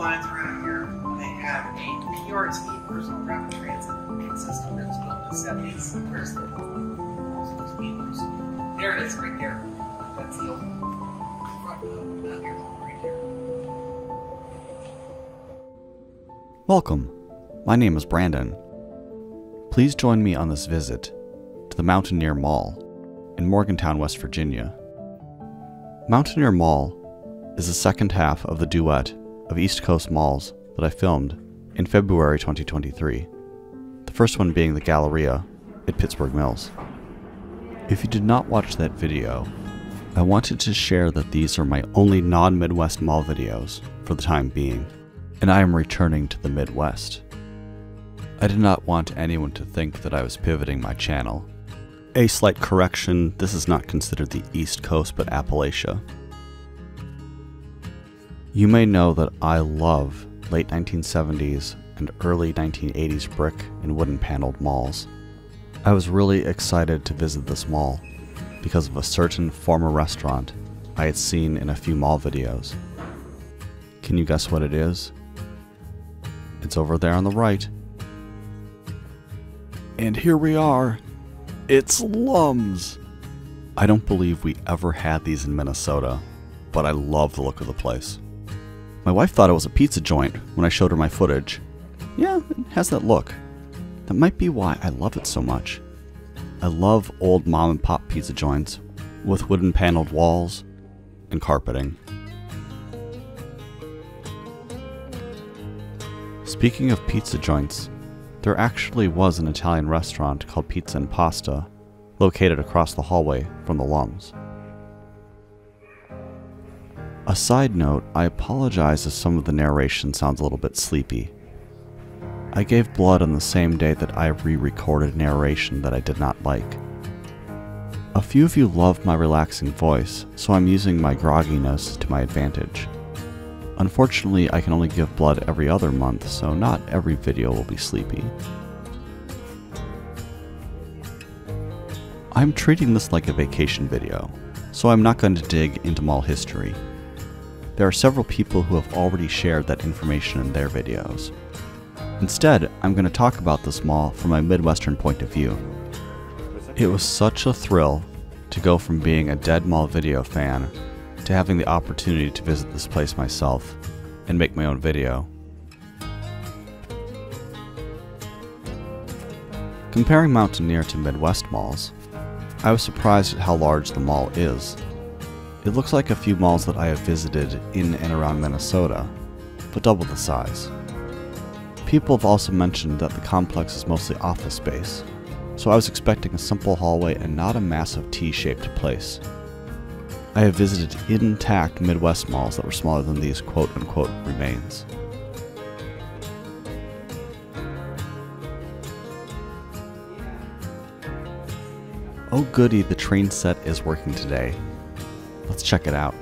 lines around here. They have a PRT, personal rapid transit system that was built in the 70s. Where's the speed boost? There it is, right there. That's the old front of Mountaineer Mall right there. Welcome. My name is Brandon. Please join me on this visit to the Mountaineer Mall in Morgantown, West Virginia. Mountaineer Mall is the second half of the duet of East Coast malls that I filmed in February 2023, the first one being the Galleria at Pittsburgh Mills. If you did not watch that video, I wanted to share that these are my only non-Midwest mall videos for the time being, and I am returning to the Midwest. I did not want anyone to think that I was pivoting my channel. A slight correction, this is not considered the East Coast but Appalachia. You may know that I love late 1970s and early 1980s brick and wooden paneled malls. I was really excited to visit this mall because of a certain former restaurant I had seen in a few mall videos. Can you guess what it is? It's over there on the right. And here we are. It's Lums! I don't believe we ever had these in Minnesota, but I love the look of the place. My wife thought it was a pizza joint when I showed her my footage. Yeah, it has that look. That might be why I love it so much. I love old mom and pop pizza joints with wooden paneled walls and carpeting. Speaking of pizza joints, there actually was an Italian restaurant called Pizza and Pasta located across the hallway from the Lums. A side note, I apologize if some of the narration sounds a little bit sleepy. I gave blood on the same day that I re-recorded narration that I did not like. A few of you love my relaxing voice, so I'm using my grogginess to my advantage. Unfortunately, I can only give blood every other month, so not every video will be sleepy. I'm treating this like a vacation video, so I'm not going to dig into mall history. There are several people who have already shared that information in their videos. Instead, I'm going to talk about this mall from my Midwestern point of view. It was such a thrill to go from being a dead mall video fan to having the opportunity to visit this place myself and make my own video. Comparing Mountaineer to Midwest malls, I was surprised at how large the mall is. It looks like a few malls that I have visited in and around Minnesota, but double the size. People have also mentioned that the complex is mostly office space, so I was expecting a simple hallway and not a massive T-shaped place. I have visited intact Midwest malls that were smaller than these quote-unquote remains. Oh goody, the train set is working today. Let's check it out.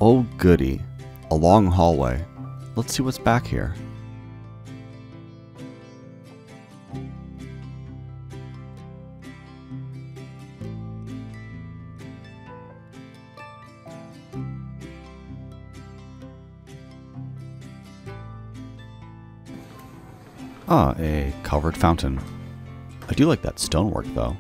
Oh goody, a long hallway. Let's see what's back here. Ah, a covered fountain. I do like that stonework though.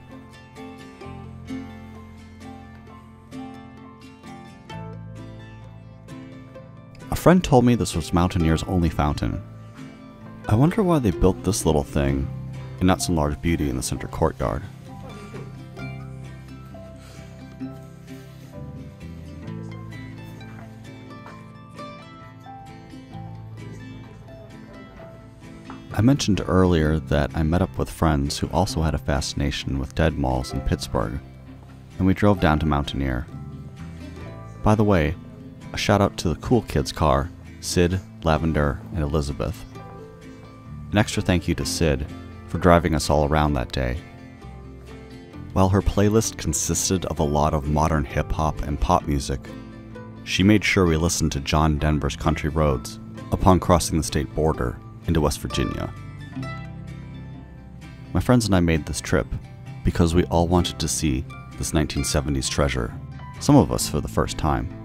A friend told me this was Mountaineer's only fountain. I wonder why they built this little thing and not some large beauty in the center courtyard. I mentioned earlier that I met up with friends who also had a fascination with dead malls in Pittsburgh, and we drove down to Mountaineer. By the way, a shout out to the cool kids' car, Sid, Lavender, and Elizabeth. An extra thank you to Sid for driving us all around that day. While her playlist consisted of a lot of modern hip-hop and pop music, she made sure we listened to John Denver's Country Roads upon crossing the state border into West Virginia. My friends and I made this trip because we all wanted to see this 1970s treasure, some of us for the first time.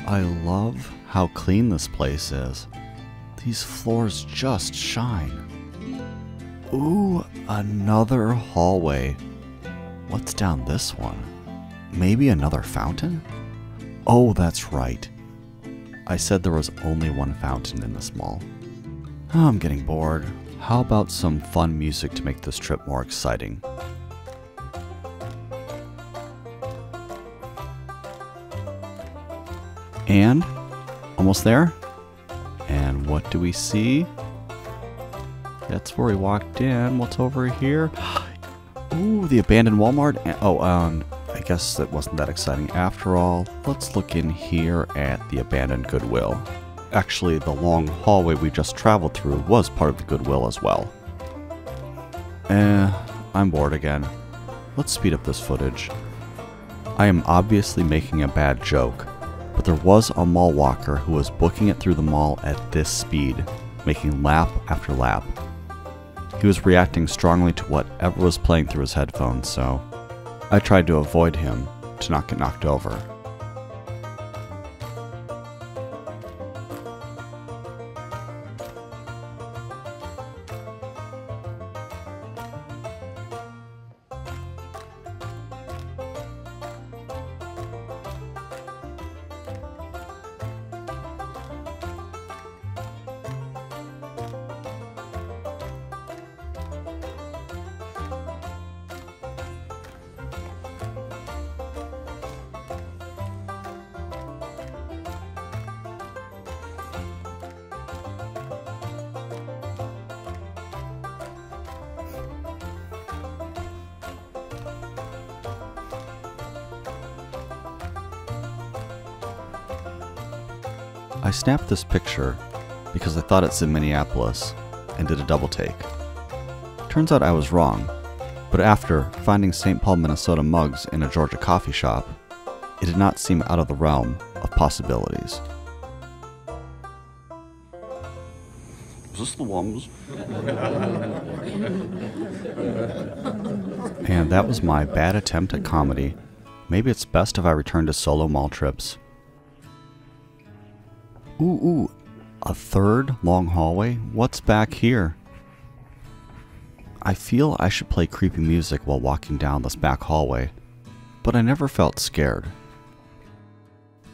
I love how clean this place is. These floors just shine. Ooh, another hallway. What's down this one? Maybe another fountain? Oh, that's right. I said there was only one fountain in this mall. Oh, I'm getting bored. How about some fun music to make this trip more exciting? And almost there. And what do we see? That's where we walked in. What's over here? Ooh, the abandoned Walmart. I guess that wasn't that exciting after all. Let's look in here at the abandoned Goodwill. Actually, the long hallway we just traveled through was part of the Goodwill as well. I'm bored again. Let's speed up this footage. I am obviously making a bad joke, but there was a mall walker who was booking it through the mall at this speed, making lap after lap. He was reacting strongly to whatever was playing through his headphones, so I tried to avoid him to not get knocked over. I snapped this picture because I thought it's in Minneapolis and did a double take. Turns out I was wrong, but after finding St. Paul, Minnesota mugs in a Georgia coffee shop, it did not seem out of the realm of possibilities. Is this the ones? And that was my bad attempt at comedy. Maybe it's best if I return to solo mall trips. Ooh, a third long hallway? What's back here? I feel I should play creepy music while walking down this back hallway, but I never felt scared.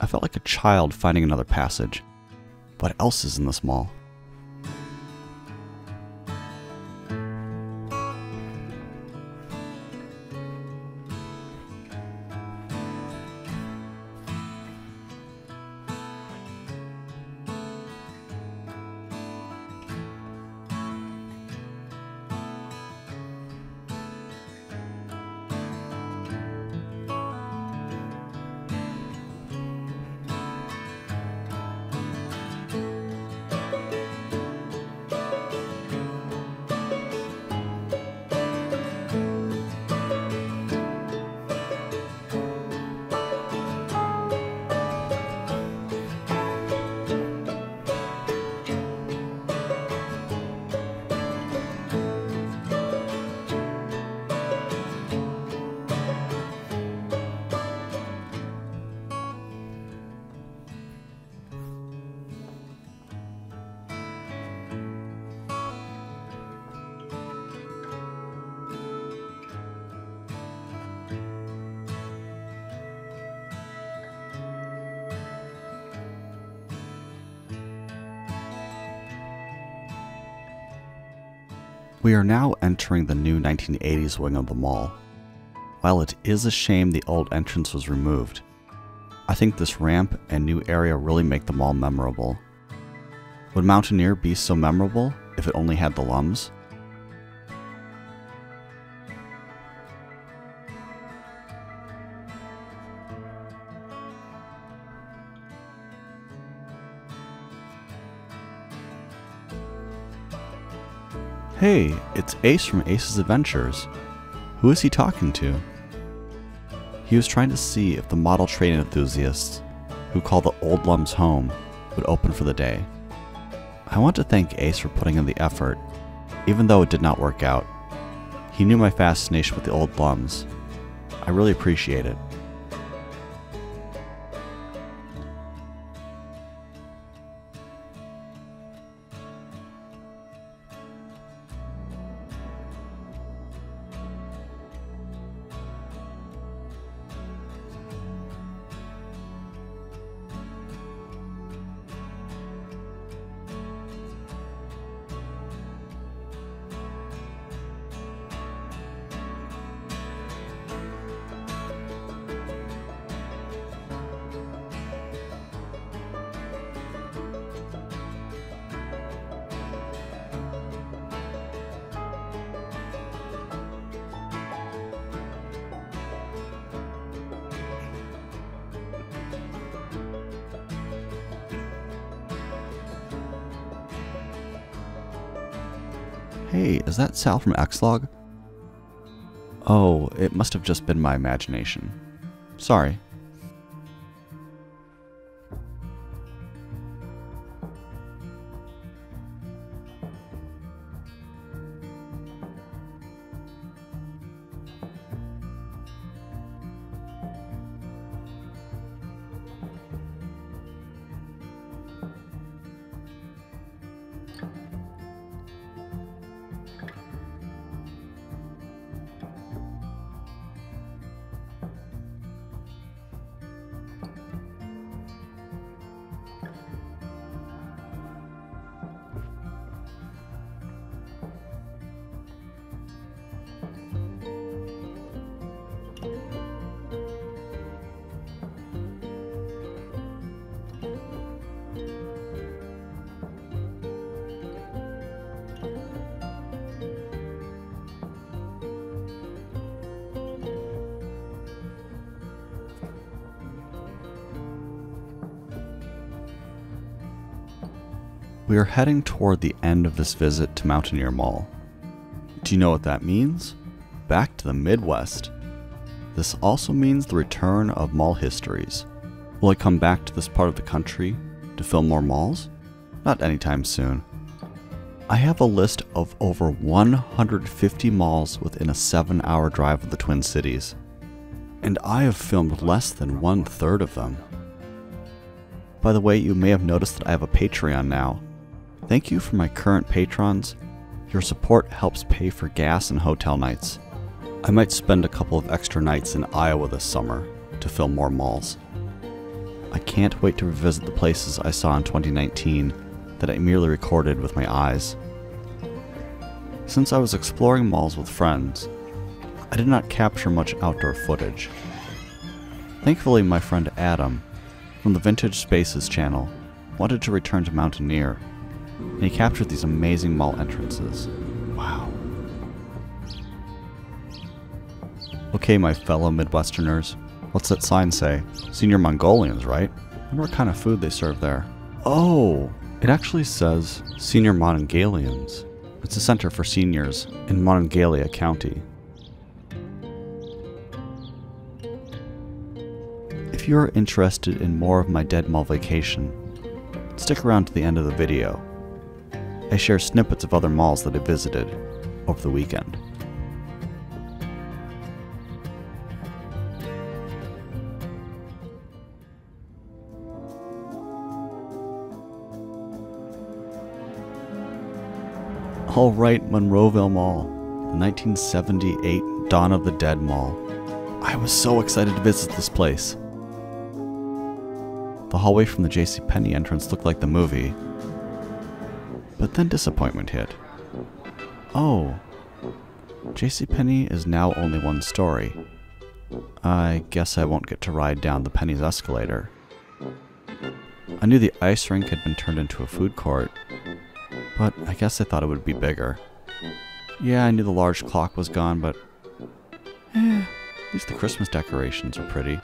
I felt like a child finding another passage. What else is in this mall? We are now entering the new 1980s wing of the mall. While it is a shame the old entrance was removed, I think this ramp and new area really make the mall memorable. Would Mountaineer be so memorable if it only had the Lums? Hey, it's Ace from Ace's Adventures. Who is he talking to? He was trying to see if the model train enthusiasts, who call the old Lums home, would open for the day. I want to thank Ace for putting in the effort, even though it did not work out. He knew my fascination with the old Lums. I really appreciate it. Hey, is that Sal from Xlog? Oh, it must have just been my imagination. Sorry. We are heading toward the end of this visit to Mountaineer Mall. Do you know what that means? Back to the Midwest. This also means the return of mall histories. Will I come back to this part of the country to film more malls? Not anytime soon. I have a list of over 150 malls within a 7-hour drive of the Twin Cities, and I have filmed less than 1/3 of them. By the way, you may have noticed that I have a Patreon now. Thank you for my current patrons, Your support helps pay for gas and hotel nights. I might spend a couple of extra nights in Iowa this summer to film more malls. I can't wait to revisit the places I saw in 2019 that I merely recorded with my eyes. Since I was exploring malls with friends, I did not capture much outdoor footage. Thankfully, my friend Adam, from the Vintage Spaces channel, wanted to return to Mountaineer, and he captured these amazing mall entrances. Wow. Okay, my fellow Midwesterners, what's that sign say? Senior Mongolians, right? I wonder what kind of food they serve there. Oh, it actually says Senior Monongalians. It's a center for seniors in Monongalia County. If you are interested in more of my Dead Mall vacation, stick around to the end of the video. I share snippets of other malls that I visited over the weekend. Alright, Monroeville Mall, the 1978 Dawn of the Dead Mall. I was so excited to visit this place. The hallway from the JCPenney entrance looked like the movie, but then disappointment hit. Oh, JCPenney is now only one story. I guess I won't get to ride down the Penny's escalator. I knew the ice rink had been turned into a food court, but I guess I thought it would be bigger. Yeah, I knew the large clock was gone, but at least the Christmas decorations are pretty.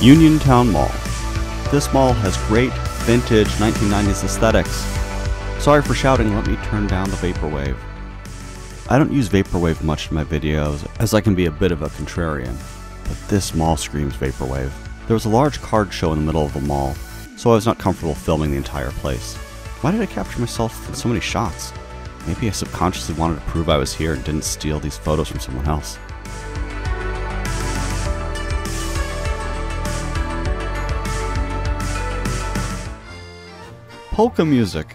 Uniontown Mall. This mall has great vintage 1990s aesthetics. Sorry for shouting, let me turn down the vaporwave. I don't use vaporwave much in my videos, as I can be a bit of a contrarian, but this mall screams vaporwave. There was a large card show in the middle of the mall, so I was not comfortable filming the entire place. Why did I capture myself in so many shots? Maybe I subconsciously wanted to prove I was here and didn't steal these photos from someone else. Polka music,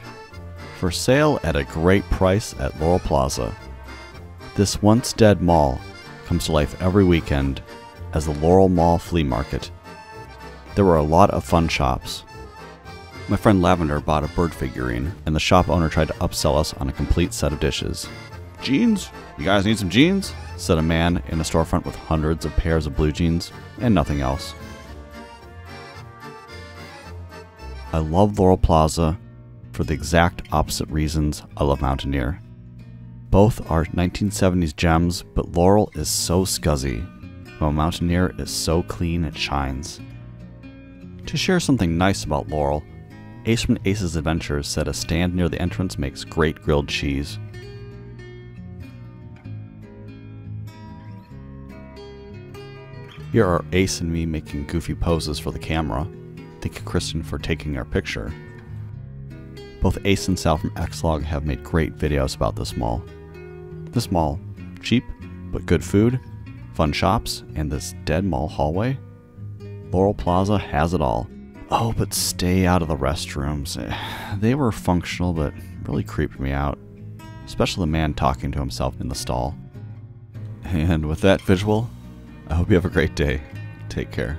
for sale at a great price at Laurel Plaza. This once dead mall comes to life every weekend as the Laurel Mall Flea Market. There were a lot of fun shops. My friend Lavender bought a bird figurine, and the shop owner tried to upsell us on a complete set of dishes. "Jeans? You guys need some jeans?" said a man in a storefront with hundreds of pairs of blue jeans and nothing else. I love Laurel Plaza for the exact opposite reasons I love Mountaineer. Both are 1970s gems, but Laurel is so scuzzy, while Mountaineer is so clean it shines. To share something nice about Laurel, Ace from Ace's Adventures said a stand near the entrance makes great grilled cheese. Here are Ace and me making goofy poses for the camera. Thank you, Kristen, for taking our picture. Both Ace and Sal from Xlog have made great videos about this mall. This mall, cheap but good food, fun shops, and this dead mall hallway. Laurel Plaza has it all. Oh, but stay out of the restrooms. They were functional, but really creeped me out. Especially the man talking to himself in the stall. And with that visual, I hope you have a great day. Take care.